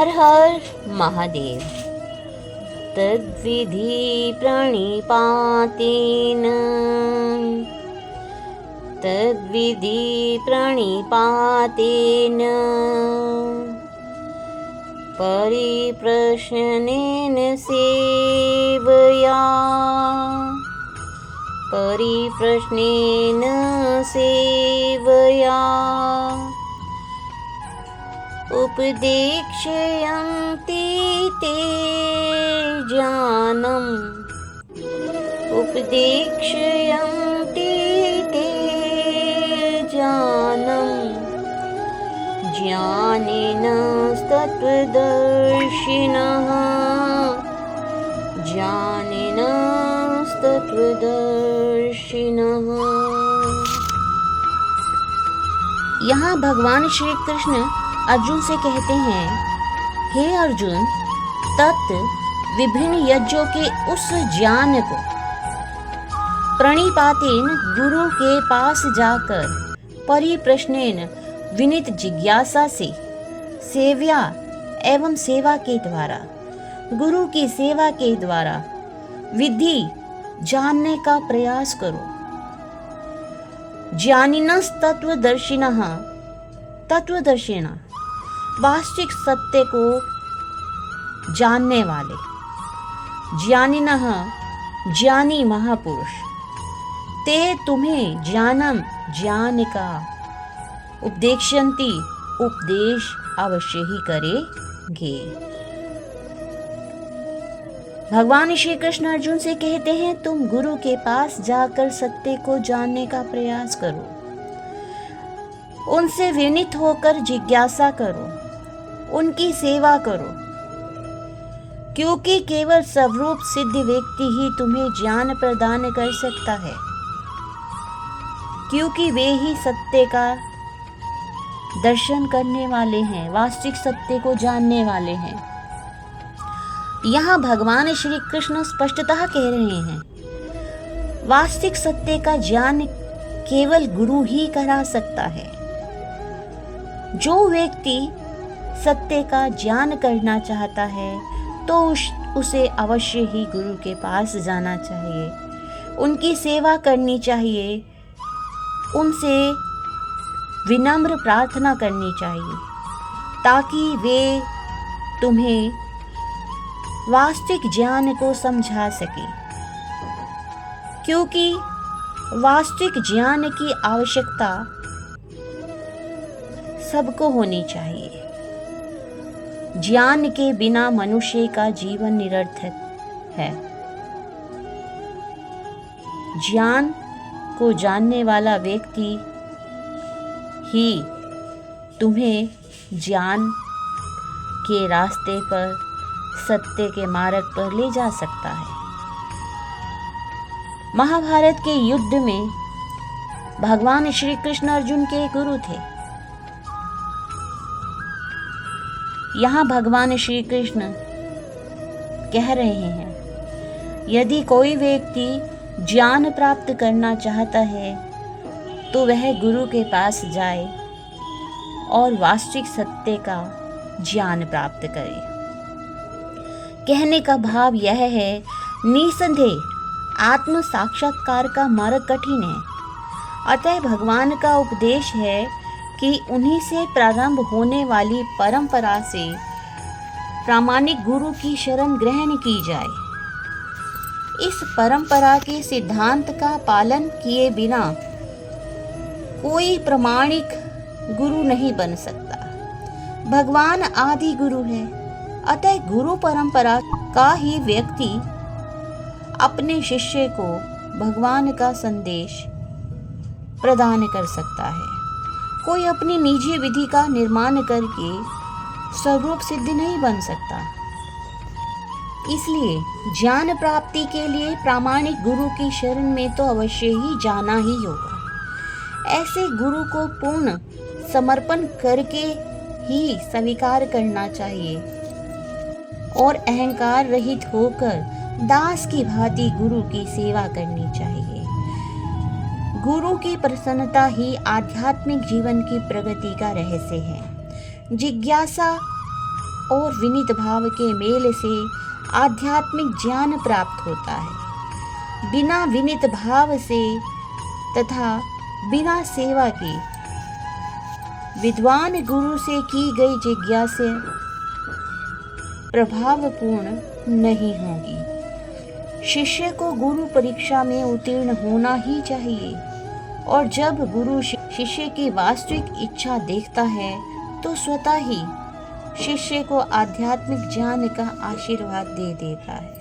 हर हर महादेव। तद्विधि प्रणिपातेन परिप्रश्नेन सेवया उपदेक्ष्यन्ति ते ज्ञानम् ज्ञानिनस्तत्त्वदर्शिनः। यहाँ भगवान श्री कृष्ण अर्जुन से कहते हैं, हे अर्जुन, तत् विभिन्न यज्ञों के उस ज्ञान को प्रणिपातेन गुरु के पास जाकर परिप्रश्नेन विनीत जिज्ञासा से सेव्या एवं सेवा के द्वारा गुरु की सेवा के द्वारा विधि जानने का प्रयास करो। ज्ञानिनस तत्वदर्शिनः वास्तविक सत्य को जानने वाले, ज्ञानिनः ज्ञानी महापुरुष, ते तुम्हें ज्ञान का उपदेक्ष्यन्ति उपदेश अवश्य ही करेंगे। भगवान श्री कृष्ण अर्जुन से कहते हैं, तुम गुरु के पास जाकर सत्य को जानने का प्रयास करो, उनसे विनीत होकर जिज्ञासा करो, उनकी सेवा करो, क्योंकि केवल स्वरूप सिद्ध व्यक्ति ही तुम्हें ज्ञान प्रदान कर सकता है, क्योंकि वे ही सत्य का दर्शन करने वाले हैं, वास्तविक सत्य को जानने वाले हैं। यहाँ भगवान श्री कृष्ण स्पष्टतः कह रहे हैं, वास्तविक सत्य का ज्ञान केवल गुरु ही करा सकता है। जो व्यक्ति सत्य का ज्ञान करना चाहता है तो उसे अवश्य ही गुरु के पास जाना चाहिए, उनकी सेवा करनी चाहिए, उनसे विनम्र प्रार्थना करनी चाहिए, ताकि वे तुम्हें वास्तविक ज्ञान को समझा सके, क्योंकि वास्तविक ज्ञान की आवश्यकता सबको होनी चाहिए। ज्ञान के बिना मनुष्य का जीवन निरर्थक है। ज्ञान को जानने वाला व्यक्ति ही तुम्हें ज्ञान के रास्ते पर, सत्य के मार्ग पर ले जा सकता है। महाभारत के युद्ध में भगवान श्री कृष्ण अर्जुन के गुरु थे। यहाँ भगवान श्री कृष्ण कह रहे हैं, यदि कोई व्यक्ति ज्ञान प्राप्त करना चाहता है तो वह गुरु के पास जाए और वास्तविक सत्य का ज्ञान प्राप्त करे। कहने का भाव यह है, निसंदेह आत्म साक्षात्कार का मार्ग कठिन है, अतः भगवान का उपदेश है कि उन्हीं से प्रारंभ होने वाली परंपरा से प्रामाणिक गुरु की शरण ग्रहण की जाए। इस परंपरा के सिद्धांत का पालन किए बिना कोई प्रामाणिक गुरु नहीं बन सकता। भगवान आदि गुरु है, अतः गुरु परंपरा का ही व्यक्ति अपने शिष्य को भगवान का संदेश प्रदान कर सकता है। कोई अपनी निजी विधि का निर्माण करके स्वरूप सिद्ध नहीं बन सकता। इसलिए ज्ञान प्राप्ति के लिए प्रामाणिक गुरु की शरण में तो अवश्य ही जाना ही होगा। ऐसे गुरु को पूर्ण समर्पण करके ही स्वीकार करना चाहिए और अहंकार रहित होकर दास की भांति गुरु की सेवा करनी चाहिए। गुरु की प्रसन्नता ही आध्यात्मिक जीवन की प्रगति का रहस्य है। जिज्ञासा और विनीत भाव के मेल से आध्यात्मिक ज्ञान प्राप्त होता है। बिना विनीत भाव से तथा बिना सेवा के विद्वान गुरु से की गई जिज्ञासा प्रभावपूर्ण नहीं होगी। शिष्य को गुरु परीक्षा में उत्तीर्ण होना ही चाहिए, और जब गुरु शिष्य की वास्तविक इच्छा देखता है तो स्वतः ही शिष्य को आध्यात्मिक ज्ञान का आशीर्वाद दे देता है।